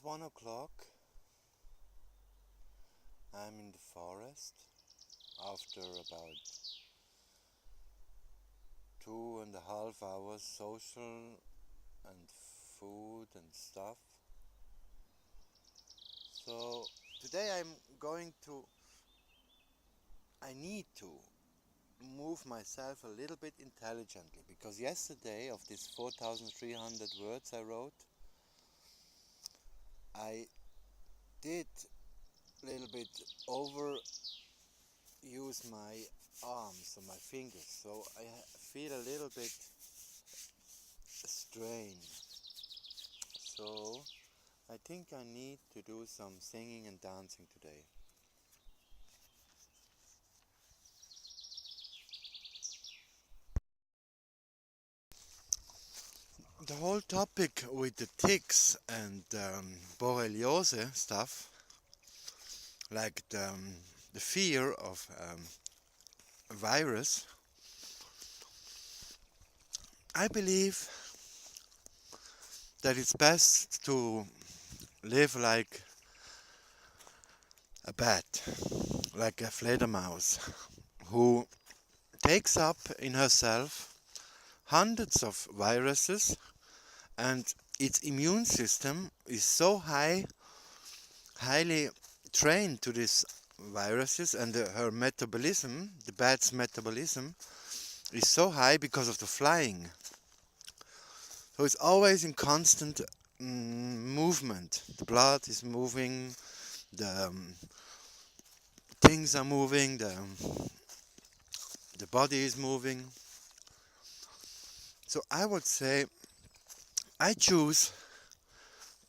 It's 1 o'clock. I'm in the forest after about 2.5 hours social and food and stuff. So today I need to move myself a little bit intelligently, because yesterday, of these 4,300 words I wrote, I did a little bit overuse my arms or my fingers, so I feel a little bit strain. So I think I need to do some singing and dancing today. The whole topic with the ticks and borreliose stuff, like the fear of a virus, I believe that it's best to live like a bat, like a Fledermaus, who takes up in herself hundreds of viruses, and its immune system is so highly trained to these viruses, and her metabolism, the bat's metabolism, is so high because of the flying. So it's always in constant movement. The blood is moving, the things are moving, the body is moving. So I would say I choose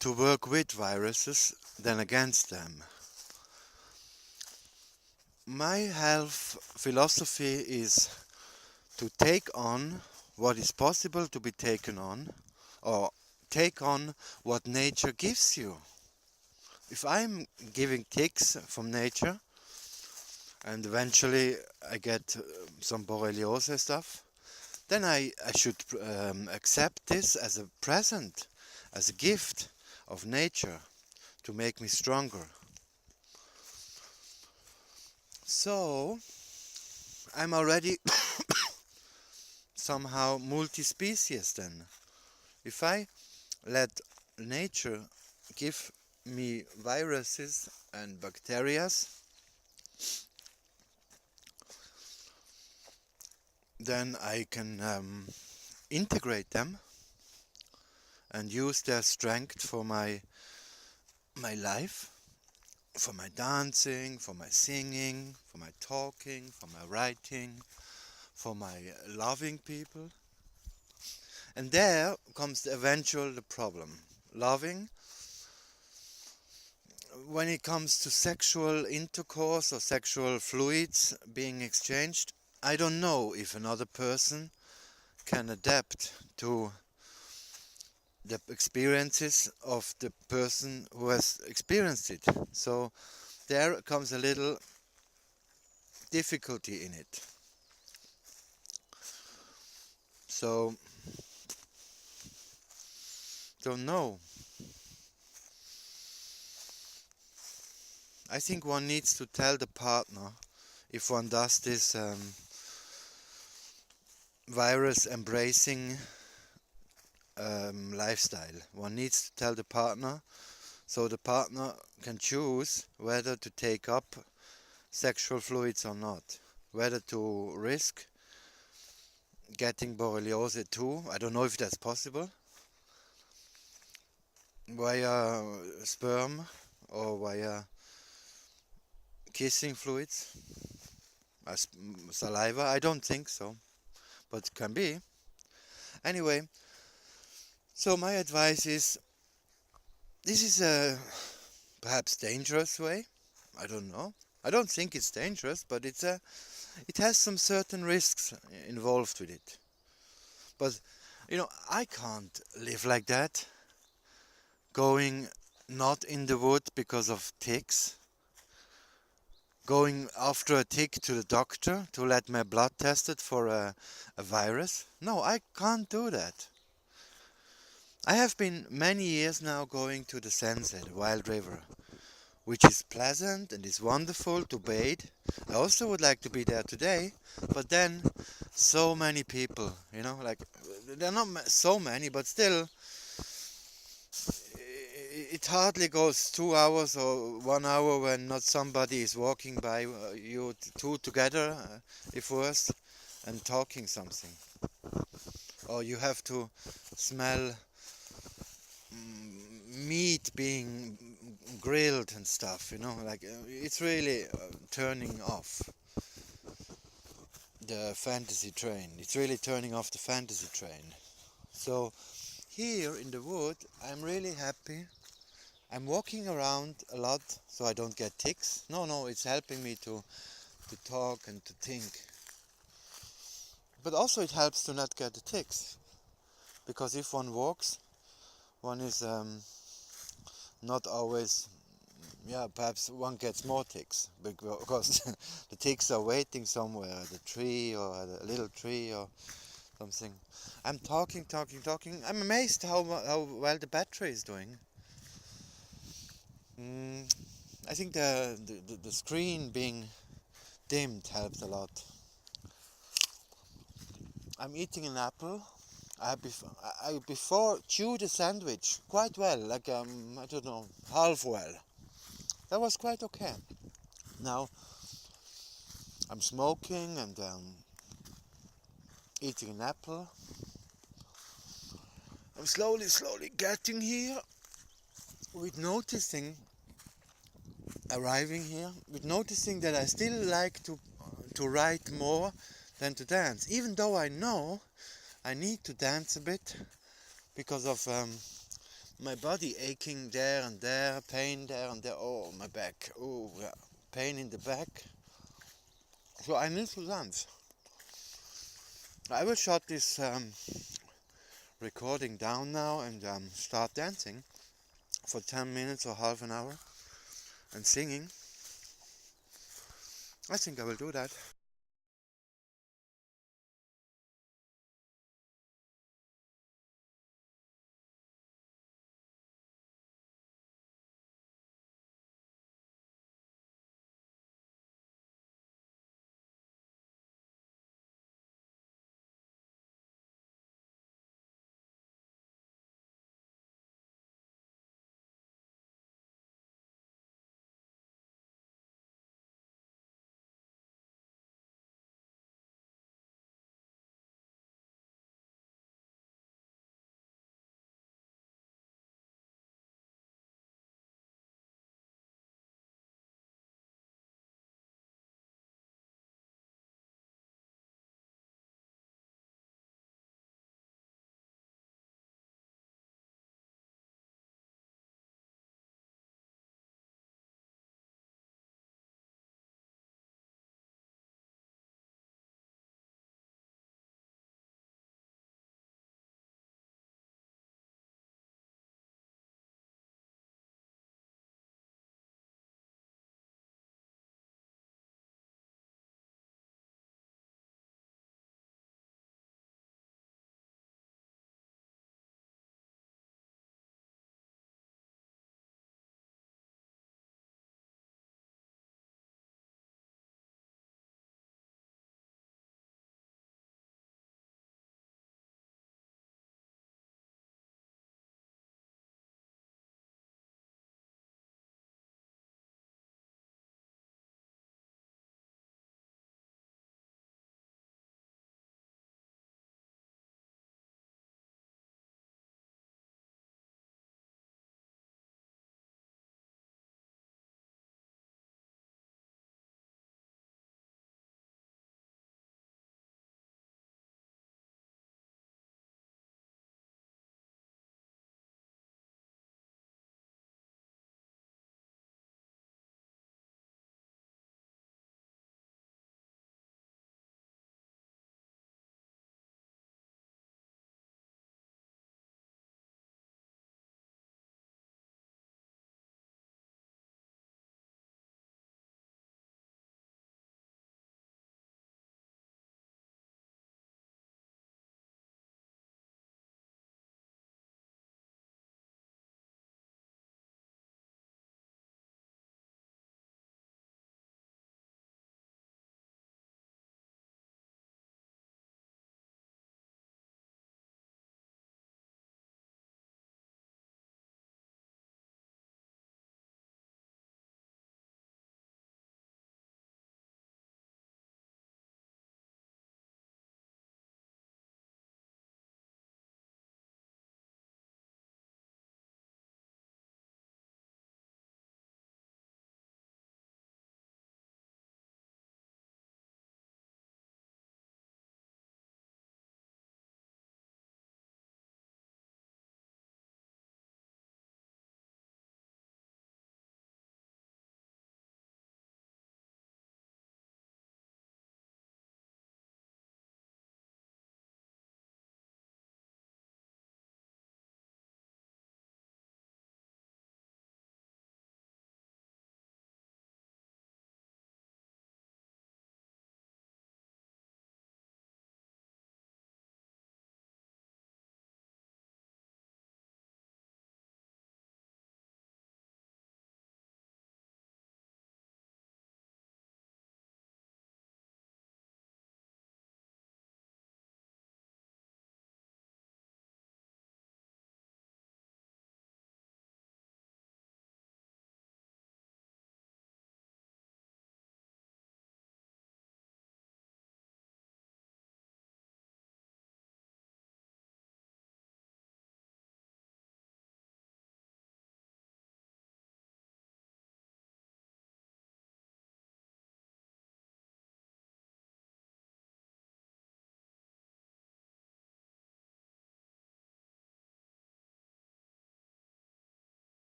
to work with viruses than against them. My health philosophy is to take on what is possible to be taken on, or take on what nature gives you. If I'm giving ticks from nature and eventually I get some borreliose stuff, then I should accept this as a present, as a gift of nature to make me stronger. So I'm already somehow multi-species then. If I let nature give me viruses and bacteria, then I can integrate them and use their strength for my life, for my dancing, for my singing, for my talking, for my writing, for my loving people. And there comes the eventual problem. Loving, when it comes to sexual intercourse or sexual fluids being exchanged, I don't know if another person can adapt to the experiences of the person who has experienced it. So there comes a little difficulty in it. So, don't know. I think one needs to tell the partner if one does this virus embracing lifestyle. One needs to tell the partner so the partner can choose whether to take up sexual fluids or not, whether to risk getting borreliose too. I don't know if that's possible, via sperm or via kissing fluids, saliva. I don't think so, but it can be. Anyway, so my advice is, this is a perhaps dangerous way. I don't know. I don't think it's dangerous, but it has some certain risks involved with it. But I can't live like that, going not in the wood because of ticks, going after a tick to the doctor to let my blood tested for a virus. No, I can't do that. I have been many years now going to the Sunset, Wild River, which is pleasant and is wonderful to bathe. I also would like to be there today, but then so many people, like there are not so many, but still, it hardly goes 2 hours or 1 hour when not somebody is walking by you two together, if worse, and talking something. Or you have to smell meat being grilled and stuff, like it's really turning off the fantasy train. It's really turning off the fantasy train. So here in the wood, I'm really happy. I'm walking around a lot so I don't get ticks. No, it's helping me to talk and to think. But also it helps to not get the ticks. Because if one walks, one is not always, yeah, perhaps one gets more ticks. Because the ticks are waiting somewhere at a tree or at a little tree or something. I'm talking. I'm amazed how well the battery is doing. Mm, I think the screen being dimmed helped a lot. I'm eating an apple. I before chewed a sandwich quite well, like I don't know, half well. That was quite okay. Now I'm smoking and eating an apple. I'm slowly getting here, with noticing, arriving here, with noticing that I still like to write more than to dance, even though I know I need to dance a bit because of my body aching there and there, pain there and there. Oh, my back. Oh, yeah. Pain in the back. So I need to dance. I will shut this recording down now and start dancing for 10 minutes or half an hour and singing. I think I will do that.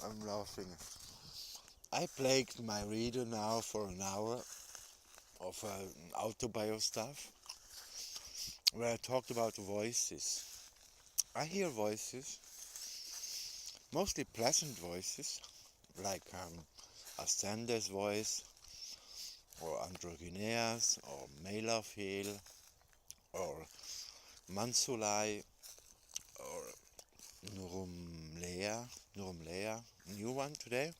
I'm laughing. I plagued my reader now for an hour of autobio stuff where I talked about voices. I hear voices, mostly pleasant voices, like Astende's voice, or Androgyneas, or Melafel, or Mansulai, or Nurumlea, new one today,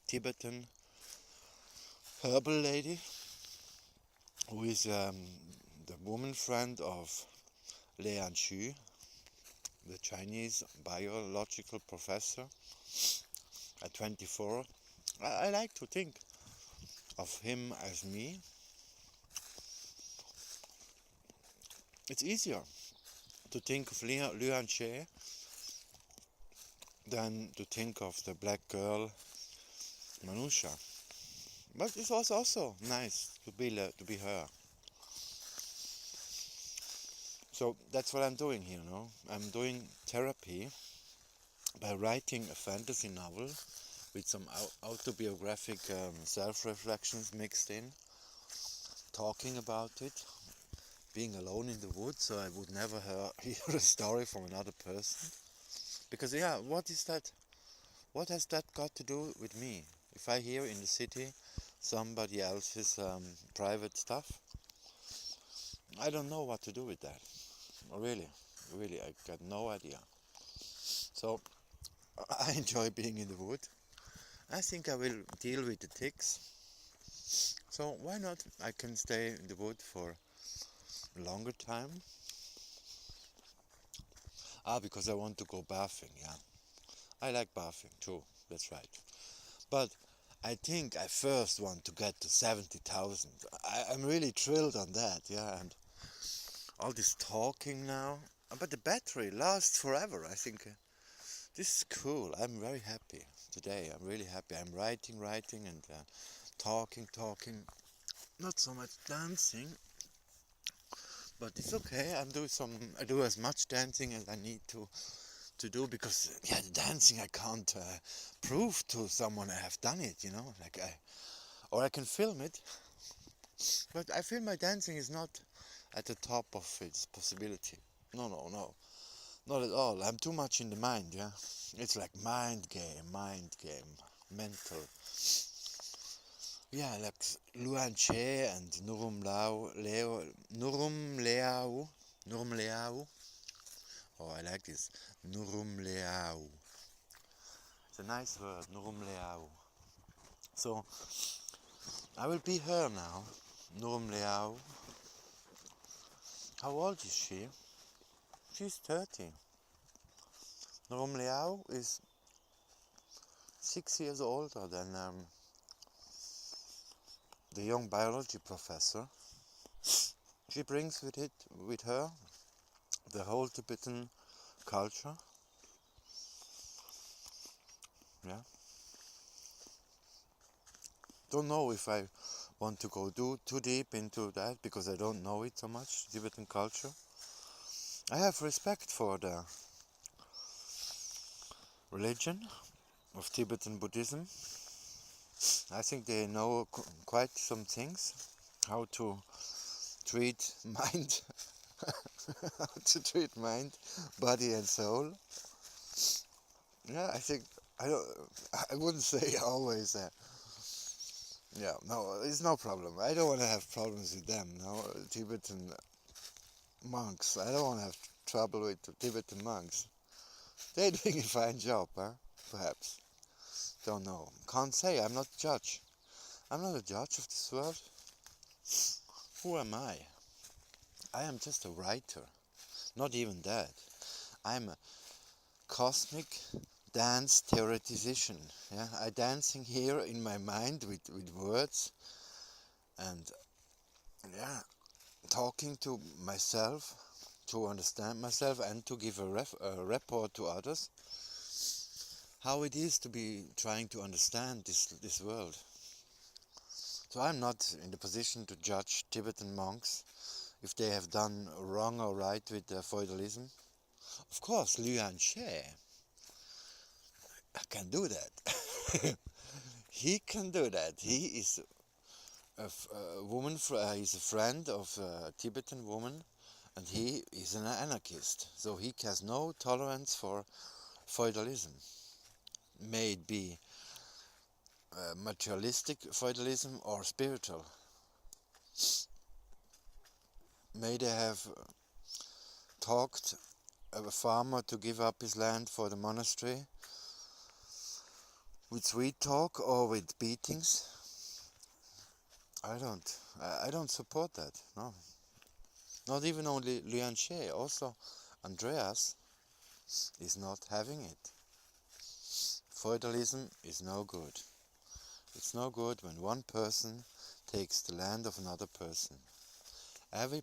Tibetan herbal lady, who is the woman friend of Lian Xu, the Chinese biological professor at 24. I like to think of him as me. It's easier to think of Lian Xie than to think of the black girl Manusha. But it was also nice to be her. So that's what I'm doing here, no? I'm doing therapy by writing a fantasy novel with some autobiographic self-reflections mixed in, talking about it, being alone in the woods, so I would never hear a story from another person. Because yeah, what is that? What has that got to do with me? If I hear in the city somebody else's private stuff, I don't know what to do with that. Really, I got no idea. So I enjoy being in the wood. I think I will deal with the ticks. So why not? I can stay in the wood for a longer time. Because I want to go bathing, yeah. I like bathing too, that's right. But I think I first want to get to 70,000. I'm really thrilled on that, yeah. And all this talking now. But the battery lasts forever, I think. This is cool. I'm very happy today. I'm really happy. I'm writing, and talking. Not so much dancing, but it's okay. I do as much dancing as I need to do, because yeah, the dancing I can't prove to someone I have done it. Or I can film it, but I feel my dancing is not at the top of its possibility. No, not at all. I'm too much in the mind. Yeah, it's like mind game, mental. Yeah, like Luan Che and Nurum Leao. Oh, I like this. Nurum Leao. It's a nice word, Nurum Leao. So, I will be her now. Nurum Leao. How old is she? She's 30. Nurum Leao is 6 years older than the young biology professor. She brings with her the whole Tibetan culture. Yeah. Don't know if I want to go too deep into that, because I don't know it so much, Tibetan culture. I have respect for the religion of Tibetan Buddhism. I think they know quite some things, how to treat mind, body and soul. Yeah, I think I wouldn't say always. Yeah, no, it's no problem. I don't want to have problems with them. No, Tibetan monks. I don't want to have trouble with the Tibetan monks. They're doing a fine job, huh? Perhaps. Don't know. Can't say. I'm not a judge. I'm not a judge of this world. Who am I? I am just a writer. Not even that. I'm a cosmic dance theoretician. Yeah, I dancing here in my mind with words, and yeah, talking to myself to understand myself and to give a report to others how it is to be trying to understand this world. So I'm not in the position to judge Tibetan monks if they have done wrong or right with feudalism. Of course, Liu Xie can do that. He can do that. He is a woman. He's a friend of a Tibetan woman, and he is an anarchist. So he has no tolerance for feudalism. May it be materialistic feudalism or spiritual. May they have talked a farmer to give up his land for the monastery with sweet talk or with beatings. I don't support that. No, not even only Lian She. Also, Andreas is not having it. Feudalism is no good. It's no good when one person takes the land of another person. Every